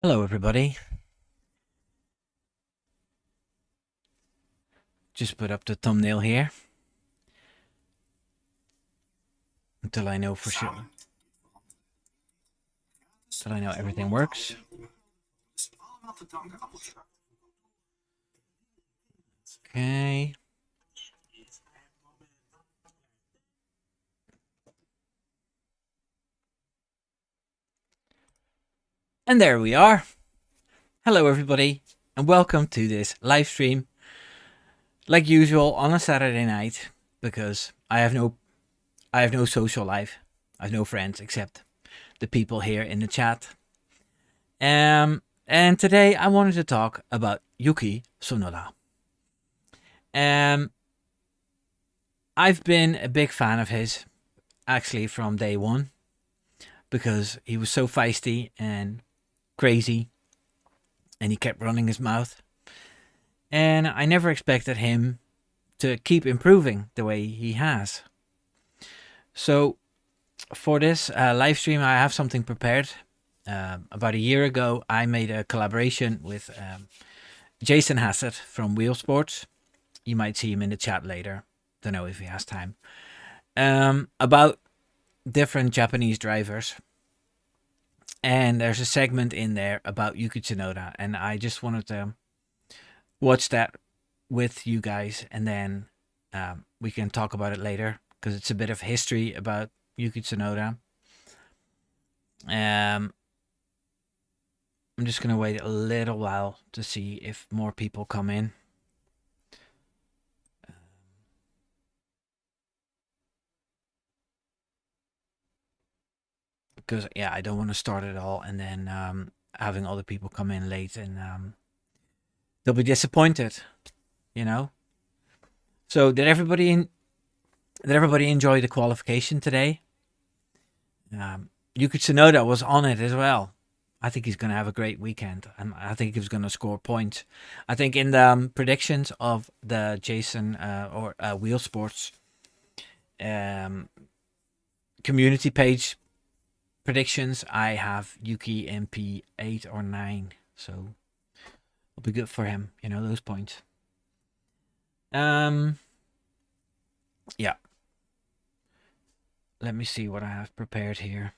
Hello everybody. Just put up the thumbnail here until I know for sure. Until I know everything works. Okay. And there we are. Hello everybody and welcome to this live stream. Like usual on a Saturday night, because I have no social life. I have no friends except the people here in the chat. And today I wanted to talk about Yuki Tsunoda. I've been a big fan of his, actually from day one, because he was so feisty and crazy, and he kept running his mouth. And I never expected him to keep improving the way he has. So for this live stream, I have something prepared. About a year ago, I made a collaboration with Jason Hassett from Wheel Sports. You might see him in the chat later. Don't know if he has time. About different Japanese drivers. And there's a segment in there about Yuki Tsunoda. And I just wanted to watch that with you guys. And then we can talk about it later, because it's a bit of history about Yuki Tsunoda. I'm just going to wait a little while to see if more people come in. Because, yeah, I don't want to start it all and then having other people come in late and they'll be disappointed, you know? So did everybody enjoy the qualification today? Yuki Tsunoda was on it as well. I think he's going to have a great weekend. I think he's going to score points. I think in the predictions of the Jason or Wheel Sports community page predictions, I have Yuki MP 8 or 9. So it'll be good for him, you know, those points. Yeah. Let me see what I have prepared here.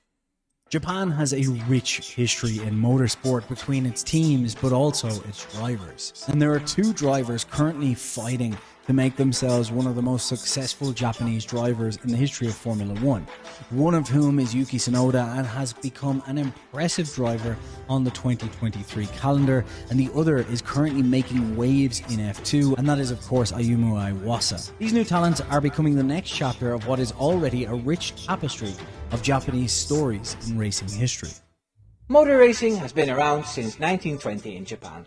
Japan has a rich history in motorsport between its teams, but also its drivers. And there are two drivers currently fighting to make themselves one of the most successful Japanese drivers in the history of Formula One. One of whom is Yuki Tsunoda and has become an impressive driver on the 2023 calendar, and the other is currently making waves in F2, and that is of course Ayumu Iwasa. These new talents are becoming the next chapter of what is already a rich tapestry of Japanese stories in racing history. Motor racing has been around since 1920 in Japan.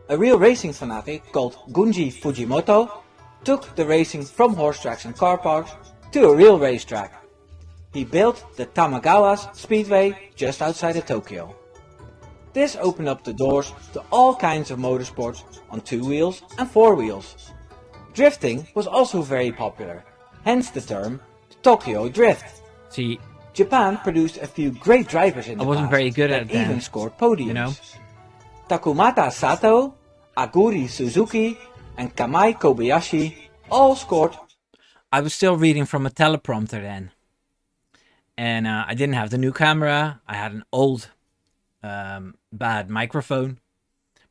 A real racing fanatic called Gunji Fujimoto took the racing from horse tracks and car parks to a real racetrack. He built the Tamagawa Speedway just outside of Tokyo. This opened up the doors to all kinds of motorsports on 2 wheels and 4 wheels. Drifting was also very popular, hence the term Tokyo Drift. See, Japan produced a few great drivers in the I wasn't past very good at that even them, scored podiums. you know? Takumata Sato, Aguri Suzuki, and Kamai Kobayashi all scored. I was still reading from a teleprompter then. And I didn't have the new camera. I had an old, bad microphone.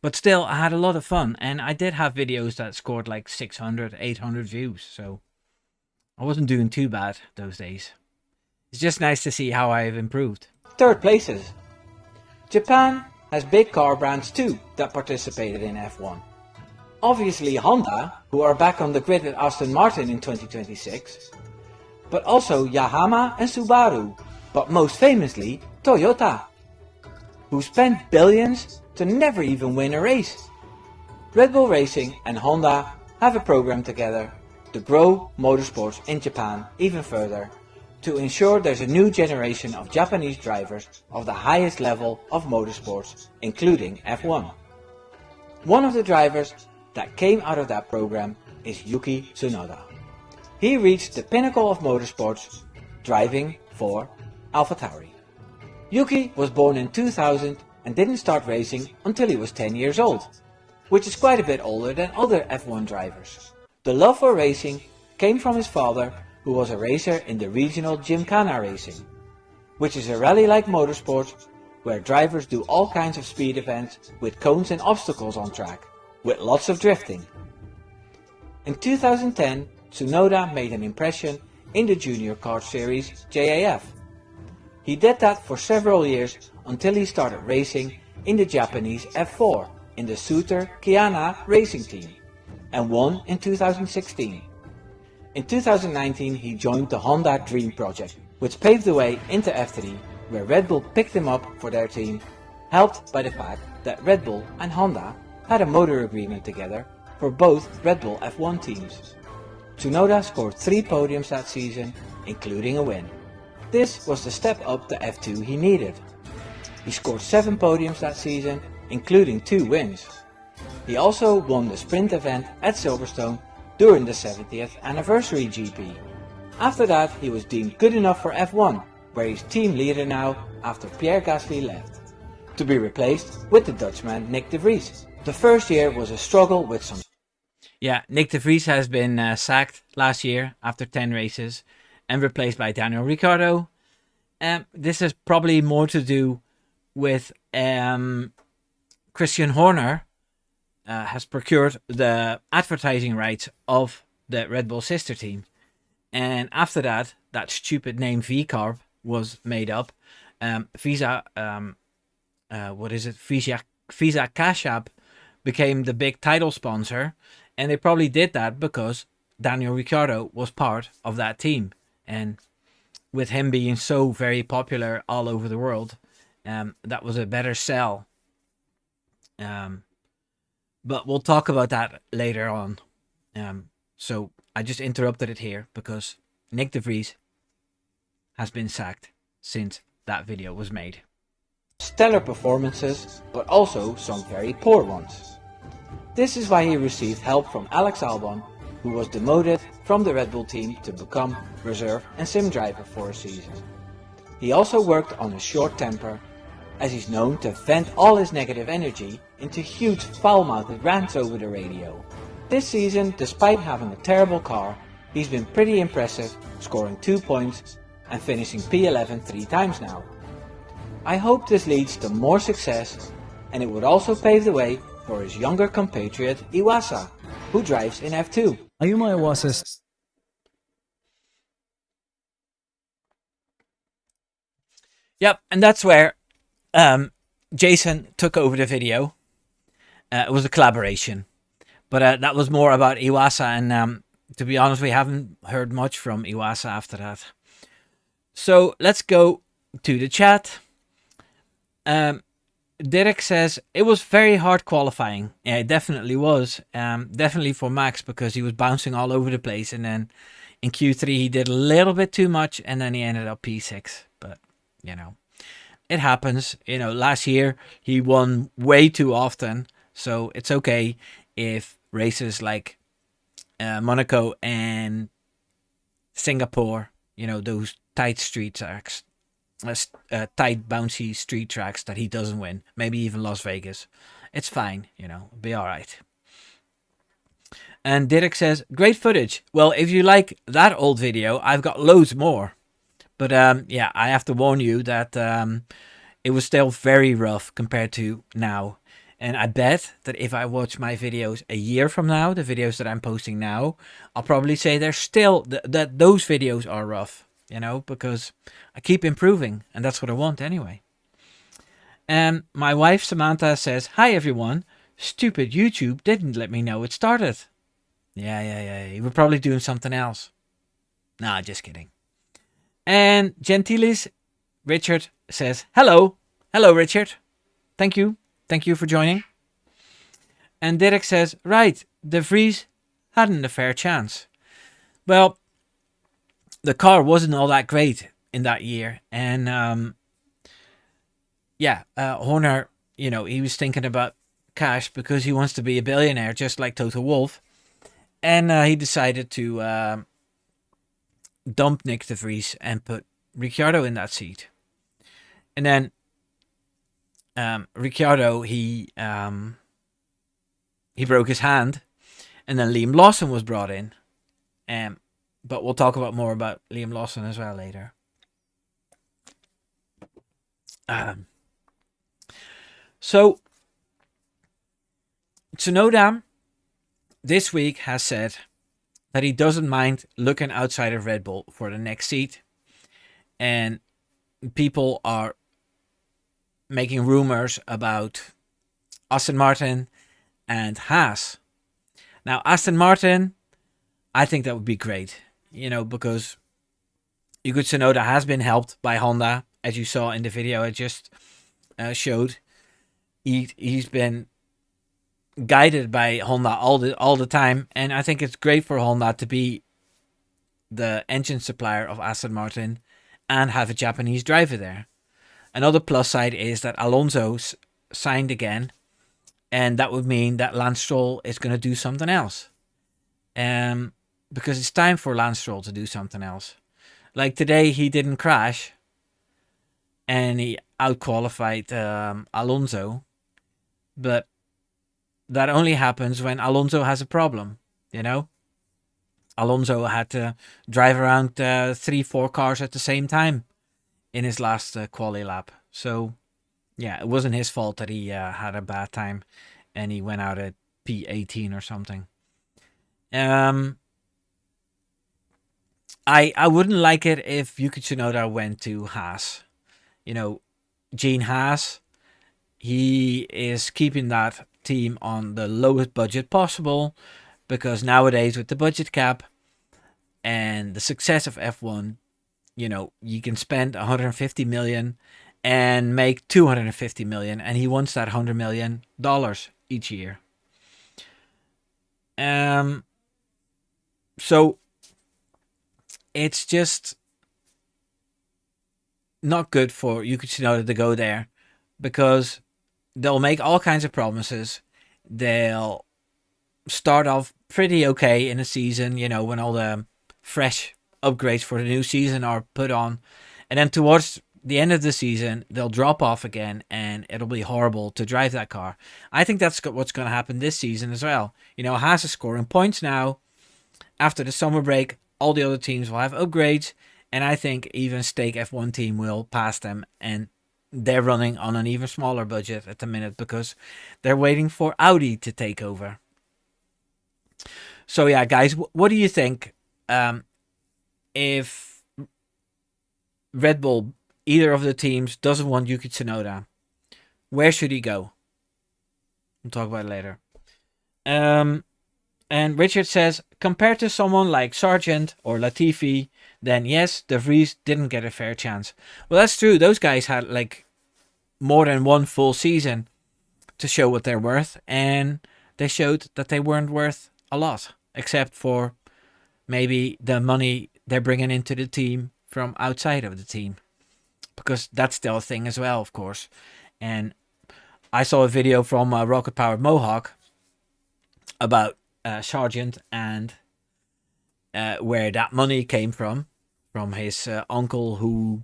But still, I had a lot of fun. And I did have videos that scored like 600, 800 views. So I wasn't doing too bad those days. It's just nice to see how I've improved. Third places. Japan has big car brands too that participated in F1. Obviously Honda, who are back on the grid with Aston Martin in 2026, but also Yamaha and Subaru, but most famously Toyota, who spent billions to never even win a race. Red Bull Racing and Honda have a program together to grow motorsports in Japan even further, to ensure there's a new generation of Japanese drivers of the highest level of motorsports, including F1. One of the drivers that came out of that program is Yuki Tsunoda. He reached the pinnacle of motorsports driving for AlphaTauri. Yuki was born in 2000 and didn't start racing until he was 10 years old, which is quite a bit older than other F1 drivers. The love for racing came from his father, who was a racer in the regional Gymkhana racing, which is a rally-like motorsport where drivers do all kinds of speed events with cones and obstacles on track, with lots of drifting. In 2010, Tsunoda made an impression in the junior kart series JAF. He did that for several years until he started racing in the Japanese F4 in the Suter Kiana racing team and won in 2016. In 2019 he joined the Honda Dream Project, which paved the way into F3, where Red Bull picked him up for their team, helped by the fact that Red Bull and Honda had a motor agreement together for both Red Bull F1 teams. Tsunoda scored 3 podiums that season, including a win. This was the step up to F2 he needed. He scored 7 podiums that season, including 2 wins. He also won the sprint event at Silverstone during the 70th anniversary GP. After that he was deemed good enough for F1, where he's team leader now after Pierre Gasly left, to be replaced with the Dutchman Nick de Vries. The first year was a struggle with some... Yeah, Nick de Vries has been sacked last year after 10 races and replaced by Daniel Ricciardo. This is probably more to do with Christian Horner has procured the advertising rights of the Red Bull sister team. And after that, that stupid name VCarb was made up. Visa Cash App became the big title sponsor. And they probably did that because Daniel Ricciardo was part of that team. And with him being so very popular all over the world, that was a better sell. But we'll talk about that later on. So I just interrupted it here because Nick de Vries has been sacked since that video was made. Stellar performances, but also some very poor ones. This is why he received help from Alex Albon, who was demoted from the Red Bull team to become reserve and sim driver for a season. He also worked on his short temper, as he's known to vent all his negative energy into huge foul-mouthed rants over the radio. This season, despite having a terrible car, he's been pretty impressive, scoring 2 points and finishing P11 3 times now. I hope this leads to more success, and it would also pave the way for his younger compatriot Iwasa, who drives in F2. Ayuma Iwasa. Yep, and that's where Jason took over the video. It was a collaboration, but that was more about Iwasa, and to be honest, we haven't heard much from Iwasa after that. So let's go to the chat. Derek says, it was very hard qualifying. Yeah, it definitely was. Definitely for Max, because he was bouncing all over the place. And then in Q3, he did a little bit too much. And then he ended up P6. But, you know, it happens. You know, last year, he won way too often. So it's okay if races like Monaco and Singapore, you know, those tight street tracks, tight bouncy street tracks that he doesn't win, maybe even Las Vegas, it's fine, you know, be all right. And Derek says, great footage. Well, if you like that old video, I've got loads more, but yeah, I have to warn you that it was still very rough compared to now. And I bet that if I watch my videos a year from now, the videos that I'm posting now, I'll probably say they're still that those videos are rough. You know, because I keep improving, and that's what I want anyway. And my wife Samantha says, hi everyone, stupid YouTube didn't let me know it started. Yeah, you were probably doing something else. Nah, just kidding. And Gentilis Richard says, hello Richard, thank you for joining. And Derek says, right, De Vries hadn't a fair chance. Well, the car wasn't all that great in that year. And Horner, you know, he was thinking about cash because he wants to be a billionaire, just like Toto Wolff. And he decided to dump Nick de Vries and put Ricciardo in that seat. And then Ricciardo, he broke his hand, and then Liam Lawson was brought in. But we'll talk about more about Liam Lawson as well later. So Tsunoda this week has said that he doesn't mind looking outside of Red Bull for the next seat, and people are making rumors about Aston Martin and Haas. Now, Aston Martin, I think that would be great, because Yuki Tsunoda has been helped by Honda, as you saw in the video I just showed. He's been guided by Honda all the time, and I think it's great for Honda to be the engine supplier of Aston Martin and have a Japanese driver there. Another plus side is that Alonso signed again, and that would mean that Lance Stroll is going to do something else. Because it's time for Lance Stroll to do something else. Like today, he didn't crash, and he outqualified Alonso, but that only happens when Alonso has a problem, Alonso had to drive around 3-4 cars at the same time in his last quali lap. So, yeah, it wasn't his fault that he had a bad time and he went out at P18 or something. I wouldn't like it if Yuki Tsunoda went to Haas. Gene Haas, he is keeping that team on the lowest budget possible, because nowadays with the budget cap and the success of F1, you can spend 150 million and make 250 million, and he wants that $100 million each year. So it's just not good for Yuki Tsunoda to go there, because they'll make all kinds of promises. They'll start off pretty okay in a season, when all the fresh upgrades for the new season are put on. And then towards the end of the season, they'll drop off again, and it'll be horrible to drive that car. I think that's what's going to happen this season as well. Haas is scoring points now. After the summer break, all the other teams will have upgrades, and I think even Stake F1 team will pass them, and they're running on an even smaller budget at the minute because they're waiting for Audi to take over. So yeah, guys, what do you think? If Red Bull, either of the teams, doesn't want Yuki Tsunoda, where should he go? We'll talk about it later. And Richard says, compared to someone like Sargent or Latifi, then yes, De Vries didn't get a fair chance. Well, that's true. Those guys had more than one full season to show what they're worth, and they showed that they weren't worth a lot, except for maybe the money they're bringing into the team from outside of the team, because that's still a thing as well, of course. And I saw a video from Rocket Powered Mohawk about Sargent and where that money came from his uncle, who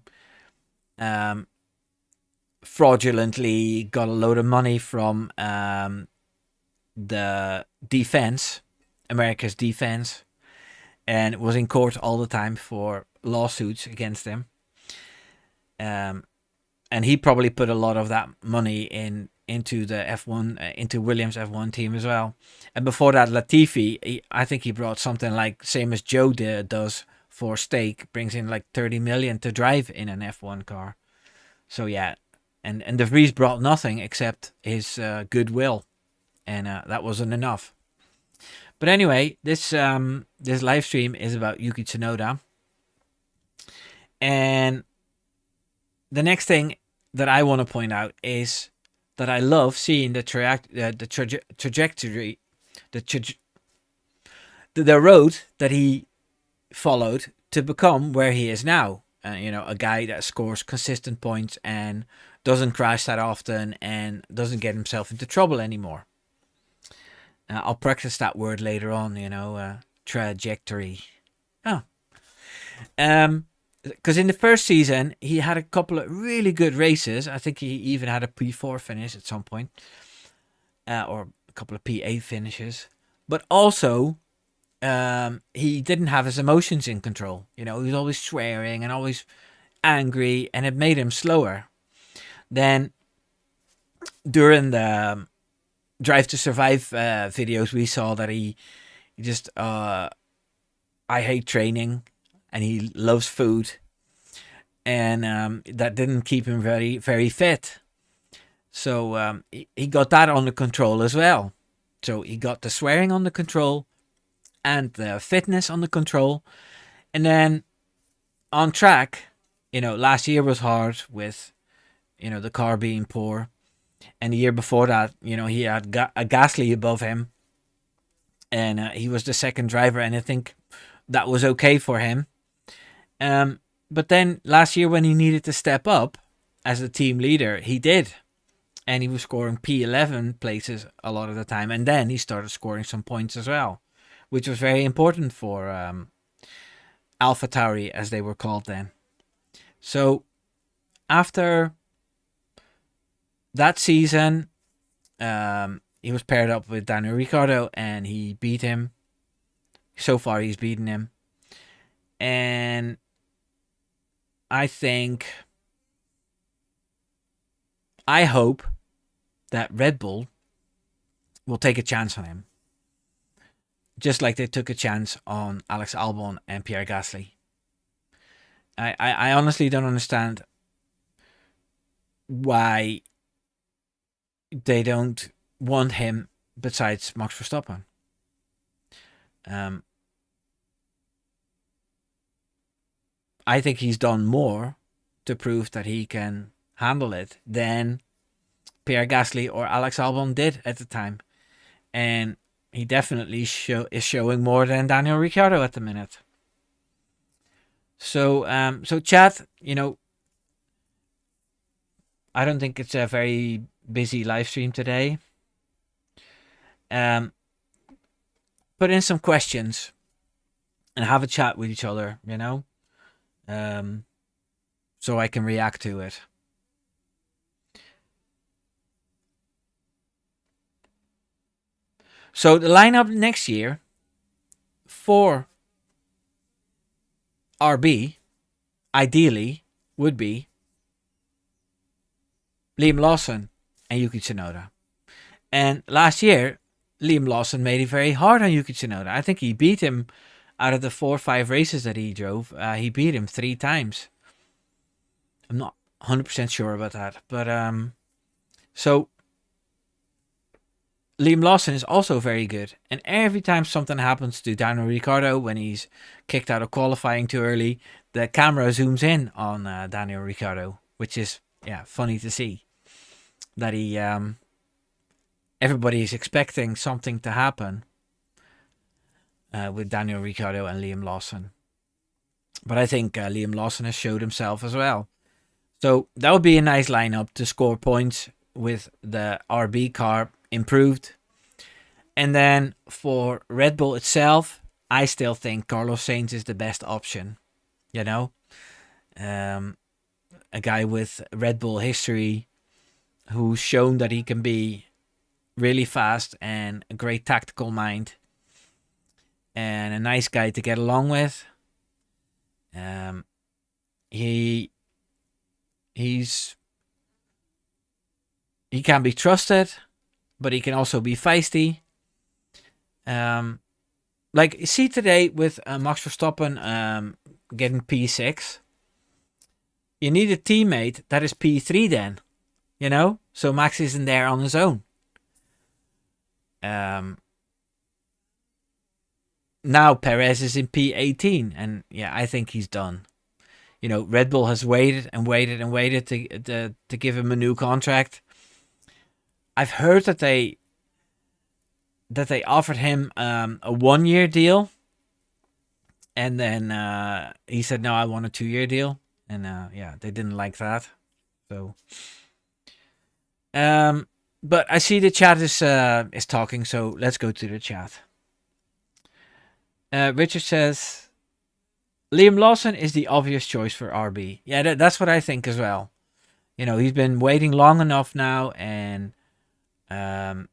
fraudulently got a load of money from the defense, America's defense, and was in court all the time for lawsuits against him. And he probably put a lot of that money into the F1, into Williams F1 team as well. And before that, Latifi, I think he brought something like, same as Joe does for Stake, brings in 30 million to drive in an F1 car. So yeah, and De Vries brought nothing except his goodwill, and that wasn't enough. But anyway, this live stream is about Yuki Tsunoda, and the next thing that I want to point out is that I love seeing the trajectory, the road that he followed to become where he is now. A guy that scores consistent points and doesn't crash that often and doesn't get himself into trouble anymore. I'll practice that word later on, trajectory. because in the first season he had a couple of really good races. I think he even had a P4 finish at some point, or a couple of P8 finishes. But also, he didn't have his emotions in control. You know, he was always swearing and always angry, and it made him slower. Then during the Drive to Survive videos, we saw that he just I hate training, and he loves food, and that didn't keep him very fit. So he got that under control as well. So he got the swearing under control and the fitness under control, and then on track, you know, last year was hard with, you know, the car being poor, and the year before that, you know, he had a Gasly above him, and he was the second driver, and I think that was okay for him. But then last year, when he needed to step up as a team leader, he did, and he was scoring P11 places a lot of the time, and then he started scoring some points as well, which was very important for AlphaTauri, as they were called then. So after that season, he was paired up with Daniel Ricciardo, and he beat him. So far, he's beaten him. And I hope that Red Bull will take a chance on him, just like they took a chance on Alex Albon and Pierre Gasly. I honestly don't understand why they don't want him besides Max Verstappen. I think he's done more to prove that he can handle it than Pierre Gasly or Alex Albon did at the time. And he definitely is showing more than Daniel Ricciardo at the minute. So chat, you know, I don't think it's a very busy live stream today. Put in some questions and have a chat with each other, you know, so I can react to it. So the lineup next year for RB, ideally, would be Liam Lawson and Yuki Tsunoda. And last year, Liam Lawson made it very hard on Yuki Tsunoda. I think he beat him out of the 4 or 5 races that he drove. He beat him 3 times. I'm not 100% sure about that. But so Liam Lawson is also very good. And every time something happens to Daniel Ricciardo when he's kicked out of qualifying too early, the camera zooms in on Daniel Ricciardo, which is funny to see. That he everybody is expecting something to happen with Daniel Ricciardo and Liam Lawson. But I think Liam Lawson has showed himself as well. So that would be a nice lineup to score points with the RB car improved. And then for Red Bull itself, I still think Carlos Sainz is the best option. You know, a guy with Red Bull history who's shown that he can be really fast and a great tactical mind and a nice guy to get along with. He can be trusted, but he can also be feisty. Like you see today with Max Verstappen getting P6, you need a teammate that is P3 then, you know, so Max isn't there on his own. Now Perez is in P18, and I think he's done. You know, Red Bull has waited and waited and waited to give him a new contract. I've heard that they offered him a 1-year deal, and then he said, no, I want a 2-year deal, and they didn't like that. So, but I see the chat is talking, so let's go to the chat. Richard says, Liam Lawson is the obvious choice for RB. Yeah, that's what I think as well. He's been waiting long enough now, and um,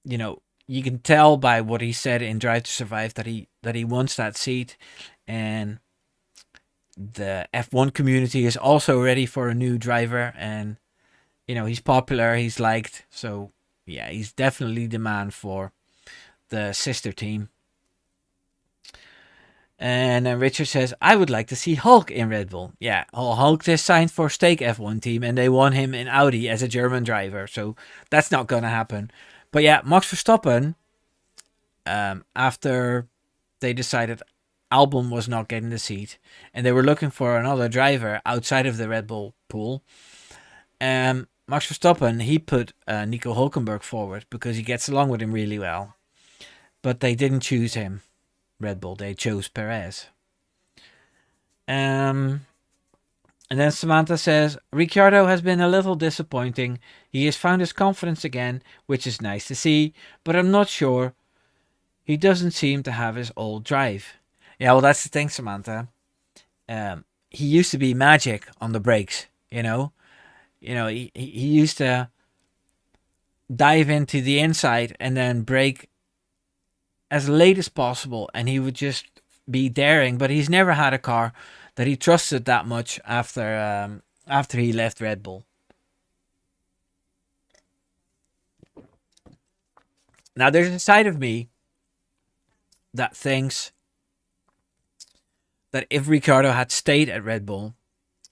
you can tell by what he said in Drive to Survive that he wants that seat, and the F1 community is also ready for a new driver, and he's popular, he's liked, so yeah, he's definitely the man for the sister team. And then Richard says, I would like to see Hulk in Red Bull. Yeah, Hulk is signed for Stake F1 team, and they want him in Audi as a German driver, so that's not going to happen. But yeah, Max Verstappen, after they decided Albon was not getting the seat, and they were looking for another driver outside of the Red Bull pool, Max Verstappen, he put Nico Hulkenberg forward because he gets along with him really well. But they didn't choose him, Red Bull. They chose Perez. And then Samantha says, Ricciardo has been a little disappointing. He has found his confidence again, which is nice to see, but I'm not sure. He doesn't seem to have his old drive. Yeah, well, that's the thing, Samantha. He used to be magic on the brakes, he used to dive into the inside and then brake as late as possible, and he would just be daring. But he's never had a car that he trusted that much after he left Red Bull. Now, there's a side of me that thinks that if Ricciardo had stayed at Red Bull,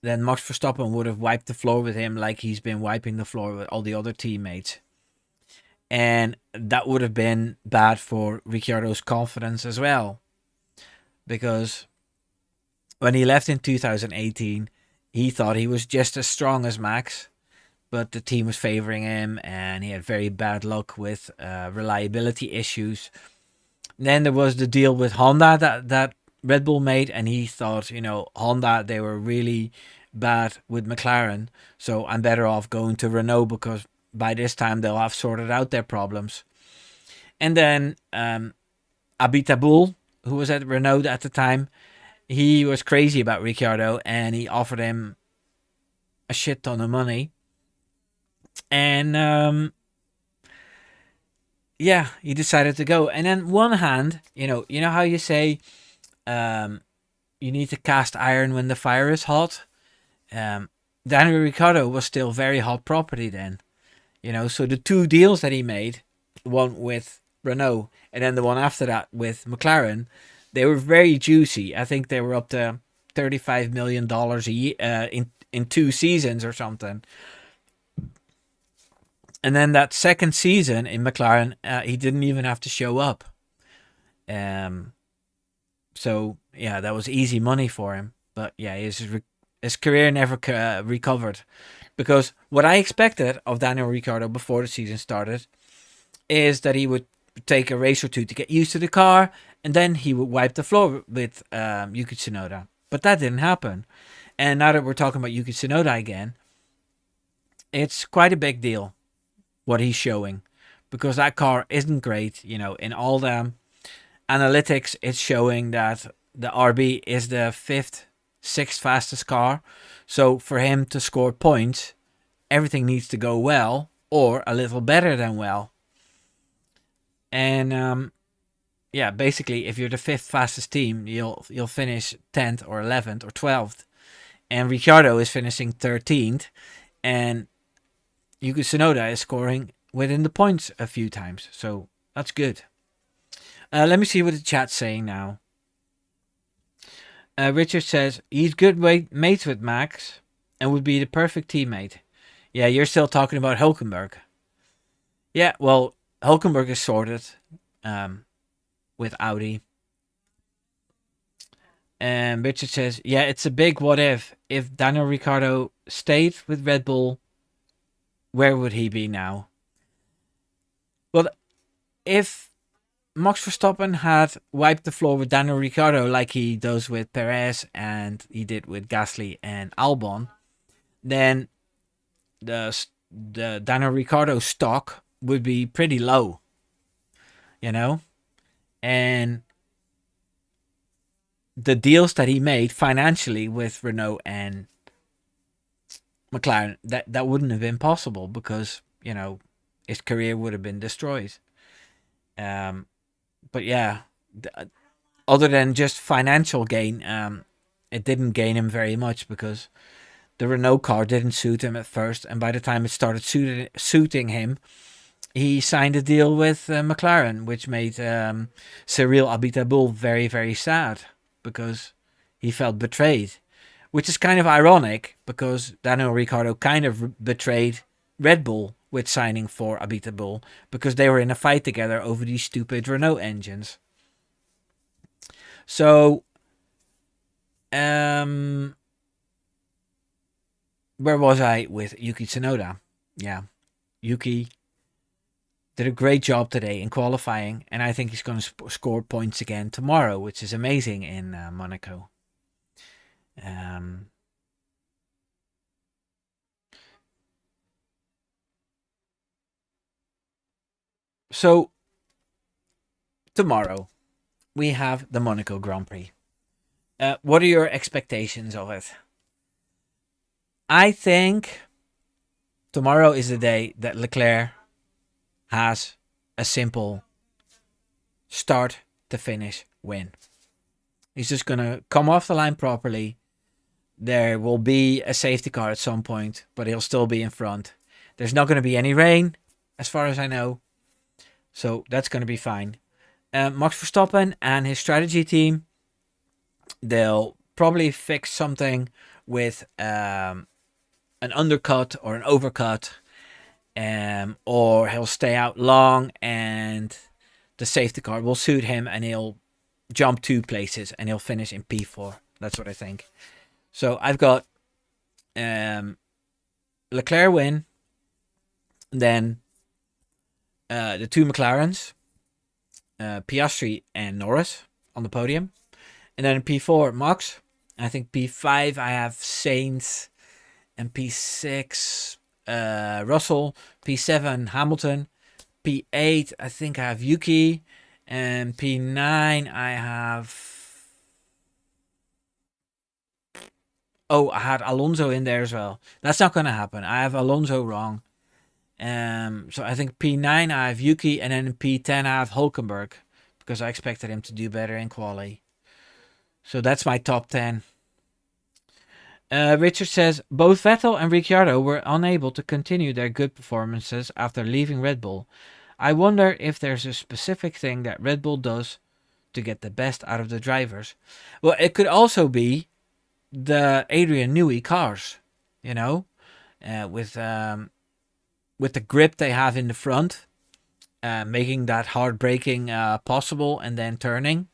then Max Verstappen would have wiped the floor with him like he's been wiping the floor with all the other teammates. And that would have been bad for Ricciardo's confidence as well. Because when he left in 2018, he thought he was just as strong as Max, but the team was favoring him, and he had very bad luck with reliability issues. And then there was the deal with Honda that Red Bull made, and he thought, Honda, they were really bad with McLaren, so I'm better off going to Renault because by this time they'll have sorted out their problems. And then Abitaboul, who was at Renault at the time, he was crazy about Ricciardo, and he offered him a shit ton of money. And yeah, he decided to go. And on one hand, you know how you say you need to cast iron when the fire is hot. Daniel Ricciardo was still very hot property then. So the two deals that he made, one with Renault and then the one after that with McLaren, they were very juicy. I think they were up to $35 million a year in 2 seasons or something. And then that second season in McLaren, he didn't even have to show up. So yeah, that was easy money for him. But yeah, his career never recovered. Because what I expected of Daniel Ricciardo before the season started is that he would take a race or two to get used to the car, and then he would wipe the floor with Yuki Tsunoda. But that didn't happen. And now that we're talking about Yuki Tsunoda again, it's quite a big deal what he's showing, because that car isn't great. In all the analytics, it's showing that the RB is the 5th, 6th fastest car. So for him to score points, everything needs to go well or a little better than well. And yeah, basically, if you're the 5th fastest team, you'll finish 10th or 11th or 12th. And Ricciardo is finishing 13th, and Yuki Tsunoda is scoring within the points a few times. So that's good. Let me see what the chat's saying now. Richard says, he's good mates with Max and would be the perfect teammate. Yeah, you're still talking about Hulkenberg. Yeah, well, Hulkenberg is sorted with Audi. And Richard says, yeah, it's a big what if. If Daniel Ricciardo stayed with Red Bull, where would he be now? Well, if Max Verstappen had wiped the floor with Daniel Ricciardo like he does with Perez and he did with Gasly and Albon, then the Daniel Ricciardo stock would be pretty low, and the deals that he made financially with Renault and McLaren, that wouldn't have been possible because, his career would have been destroyed. But yeah, other than just financial gain, it didn't gain him very much because the Renault car didn't suit him at first, and by the time it started suiting him, he signed a deal with McLaren, which made Cyril Abiteboul very, very sad because he felt betrayed, which is kind of ironic because Daniel Ricciardo kind of betrayed Red Bull with signing for Abiteboul because they were in a fight together over these stupid Renault engines. So, where was I with Yuki Tsunoda? Yeah, Yuki did a great job today in qualifying, and I think he's going to score points again tomorrow, which is amazing in Monaco. So, tomorrow, we have the Monaco Grand Prix. What are your expectations of it? I think tomorrow is the day that Leclerc has a simple start to finish win. He's just going to come off the line properly. There will be a safety car at some point, but he'll still be in front. There's not going to be any rain, as far as I know. So that's going to be fine. Max Verstappen and his strategy team, they'll probably fix something with an undercut or an overcut, or he'll stay out long and the safety car will suit him and he'll jump 2 places and he'll finish in P4. That's what I think. So I've got Leclerc win, then the 2 McLarens, Piastri and Norris on the podium. And then in P4, Max. I think P5, I have Sainz. And P6, Russell. P7, Hamilton. P8, I think I have Yuki. And P9, I have... Oh, I had Alonso in there as well. That's not going to happen. I have Alonso wrong. So I think P9 I have Yuki, and then in P10 I have Hulkenberg because I expected him to do better in quali. So that's my top 10. Richard says both Vettel and Ricciardo were unable to continue their good performances after leaving Red Bull. I wonder if there's a specific thing that Red Bull does to get the best out of the drivers. Well, it could also be the Adrian Newey cars, with the grip they have in the front, making that hard braking possible and then turning.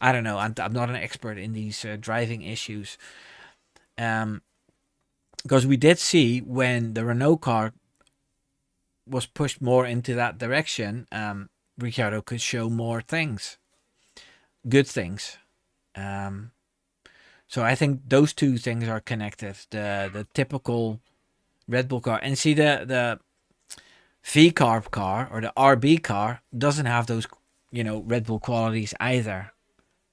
I don't know. I'm not an expert in these driving issues. Because we did see when the Renault car was pushed more into that direction, Ricciardo could show more things, good things. So I think those two things are connected. The typical Red Bull car, and see the V-Carb car or the RB car doesn't have those, Red Bull qualities either.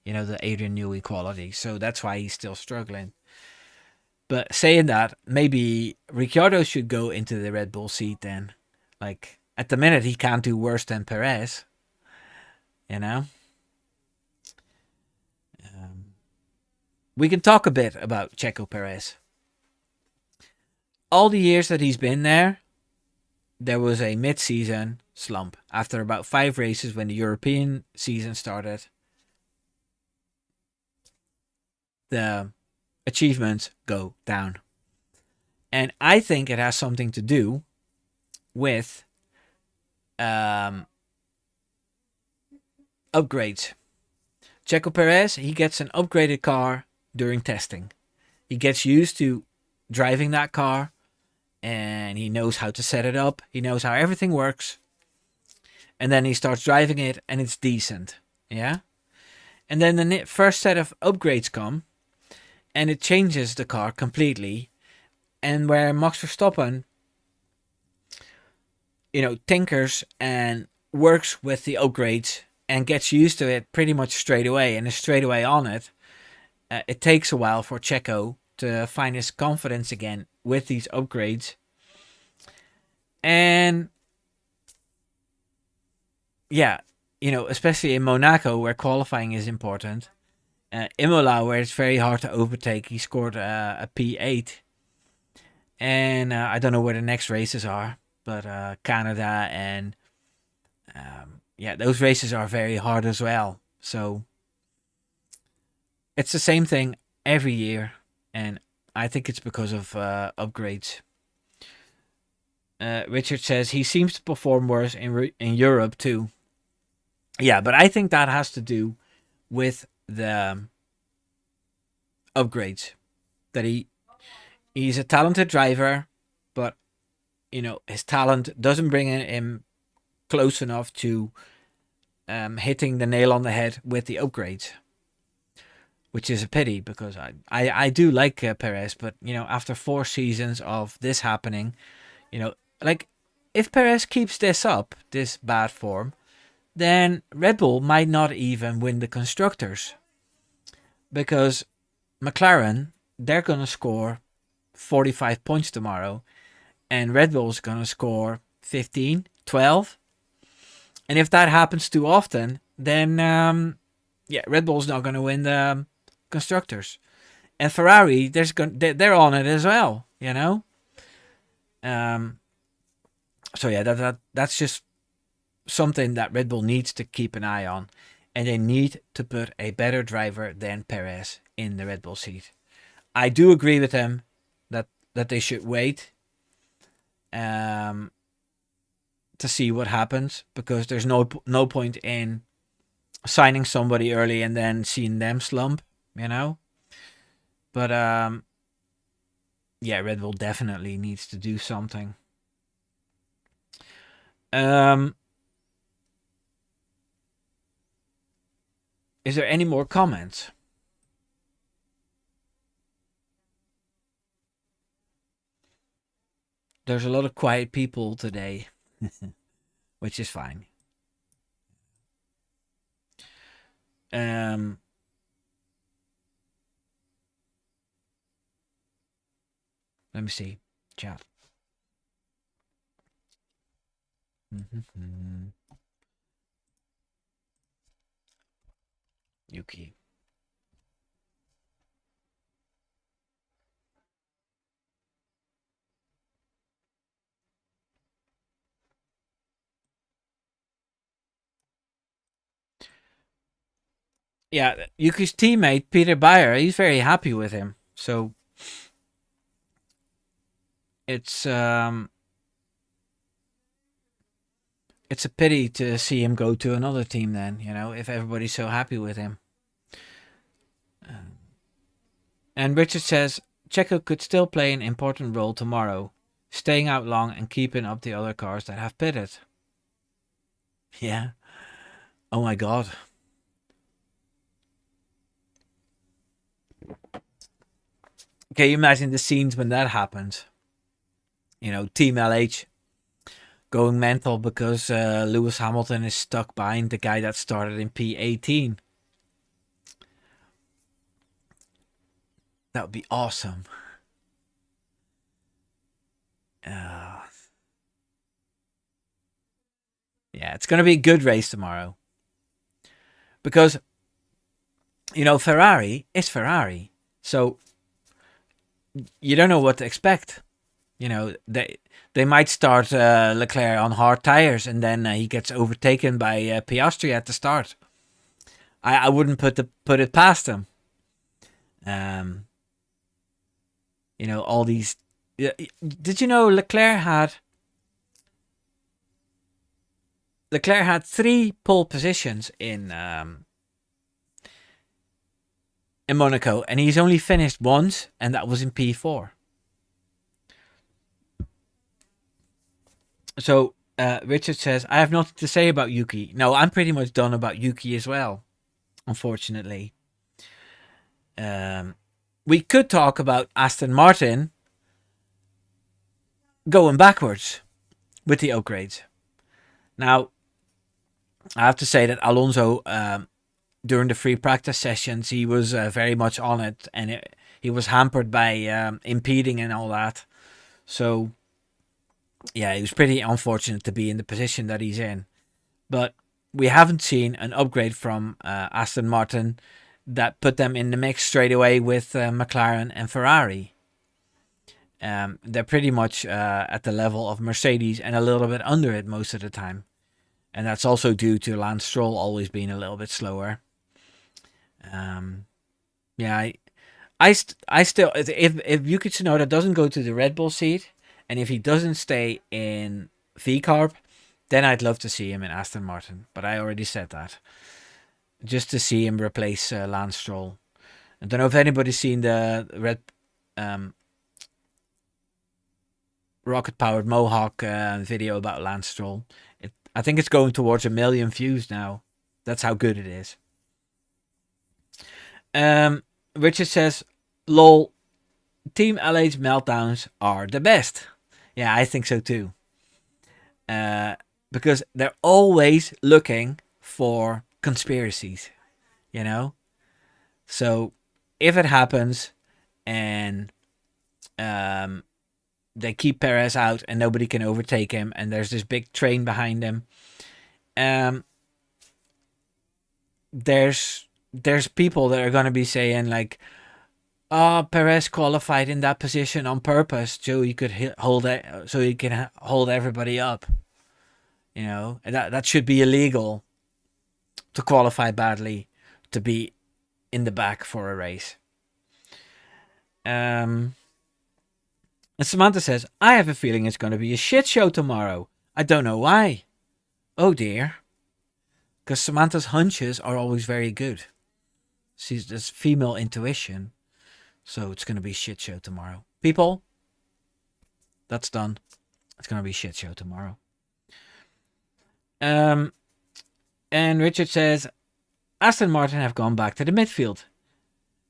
The Adrian Newey qualities. So that's why he's still struggling. But saying that, maybe Ricciardo should go into the Red Bull seat then. Like, at the minute, he can't do worse than Perez. We can talk a bit about Checo Perez. All the years that he's been there was a mid-season slump. After about 5 races when the European season started, the achievements go down. And I think it has something to do with upgrades. Checo Perez, he gets an upgraded car during testing. He gets used to driving that car and he knows how to set it up. He knows how everything works. And then he starts driving it and it's decent. Yeah? And then the first set of upgrades come and it changes the car completely. And where Max Verstappen, tinkers and works with the upgrades and gets used to it pretty much straight away and is straight away on it, it takes a while for Checo to find his confidence again with these upgrades. And yeah, especially in Monaco where qualifying is important. Imola, where it's very hard to overtake, he scored a P8. And I don't know where the next races are, but Canada and those races are very hard as well. So it's the same thing every year, and I think it's because of upgrades. Richard says he seems to perform worse in Europe too. Yeah, but I think that has to do with the upgrades. That he's a talented driver, but his talent doesn't bring him close enough to hitting the nail on the head with the upgrades, which is a pity because I do like Perez, but after 4 seasons of this happening, like if Perez keeps this up, this bad form, then Red Bull might not even win the constructors, because McLaren, they're gonna score 45 points tomorrow, and Red Bull's gonna score 15, 12. And if that happens too often, then Red Bull's not going to win the constructors, and Ferrari, they're on it as well, So yeah, that's just something that Red Bull needs to keep an eye on, and they need to put a better driver than Perez in the Red Bull seat. I do agree with them that they should wait to see what happens, because there's no point in signing somebody early and then seeing them slump, But Red Bull definitely needs to do something. Is there any more comments? There's a lot of quiet people today, which is fine. Let me see. Chat. Yuki. Yeah, Yuki's teammate, Peter Bayer, he's very happy with him. So it's a pity to see him go to another team then, if everybody's so happy with him. And Richard says, Checo could still play an important role tomorrow, staying out long and keeping up the other cars that have pitted. Yeah. Oh my god. Can you imagine the scenes when that happens? Team LH going mental because Lewis Hamilton is stuck behind the guy that started in P18. That would be awesome. Yeah, it's going to be a good race tomorrow. Because, Ferrari is Ferrari. So, you don't know what to expect. They might start Leclerc on hard tires, and then he gets overtaken by Piastri at the start. I wouldn't put it past him. All these. Did you know Leclerc had 3 pole positions in Monaco, and he's only finished once, and that was in P4. So Richard says, I have nothing to say about Yuki. No, I'm pretty much done about Yuki as well, unfortunately. We could talk about Aston Martin going backwards with the upgrades. Now, I have to say that Alonso during the free practice sessions, he was very much on it, and he was hampered by impeding and all that. So, yeah, it was pretty unfortunate to be in the position that he's in. But we haven't seen an upgrade from Aston Martin that put them in the mix straight away with McLaren and Ferrari. They're pretty much at the level of Mercedes and a little bit under it most of the time. And that's also due to Lance Stroll always being a little bit slower. Yeah, I still, if Yuki Tsunoda doesn't go to the Red Bull seat, and if he doesn't stay in VCarb, then I'd love to see him in Aston Martin. But I already said that. Just to see him replace Lance Stroll. I don't know if anybody's seen the rocket-powered Mohawk video about Lance Stroll. I think it's going towards 1 million views now. That's how good it is. Richard says, lol, Team LA's meltdowns are the best. Yeah, I think so too. Because they're always looking for conspiracies, you know? So if it happens and they keep Perez out and nobody can overtake him and there's this big train behind him, there's people that are going to be saying like, oh, Perez qualified in that position on purpose so he could hold it, so he can hold everybody up. You know, and that should be illegal to qualify badly to be in the back for a race. And Samantha says, I have a feeling it's going to be a shit show tomorrow. I don't know why. Oh dear. Because Samantha's hunches are always very good. She's this female intuition. So it's going to be a shit show tomorrow. People, that's done. It's going to be a shit show tomorrow. And Richard says, Aston Martin have gone back to the midfield.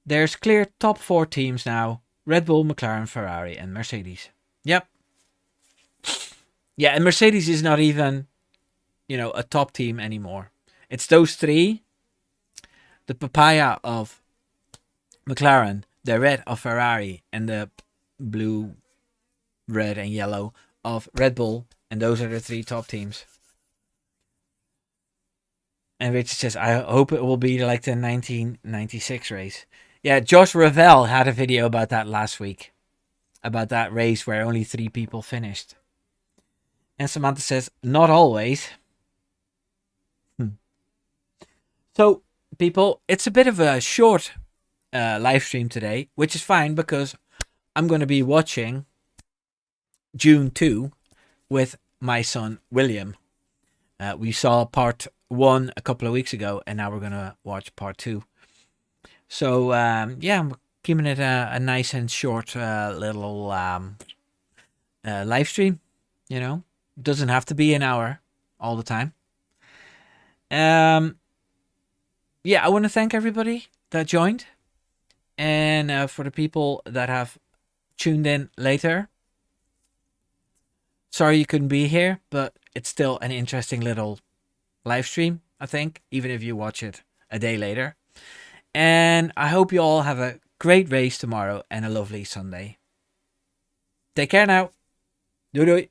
There's clear top 4 teams now. Red Bull, McLaren, Ferrari and Mercedes. Yep. Yeah, and Mercedes is not even, a top team anymore. It's those 3. The papaya of McLaren, the red of Ferrari, and the blue, red and yellow of Red Bull. And those are the 3 top teams. And Richard says, I hope it will be like the 1996 race. Yeah, Josh Ravel had a video about that last week. About that race where only 3 people finished. And Samantha says, not always. So, people, it's a bit of a short live stream today, which is fine because I'm going to be watching June 2 with my son William. We saw part 1 a couple of weeks ago, and now we're going to watch part 2. So, yeah, I'm keeping it a nice and short little live stream, It doesn't have to be an hour all the time. Yeah, I want to thank everybody that joined. And for the people that have tuned in later, sorry you couldn't be here, but it's still an interesting little live stream, I think, even if you watch it a day later. And I hope you all have a great race tomorrow and a lovely Sunday. Take care now. Doei doei.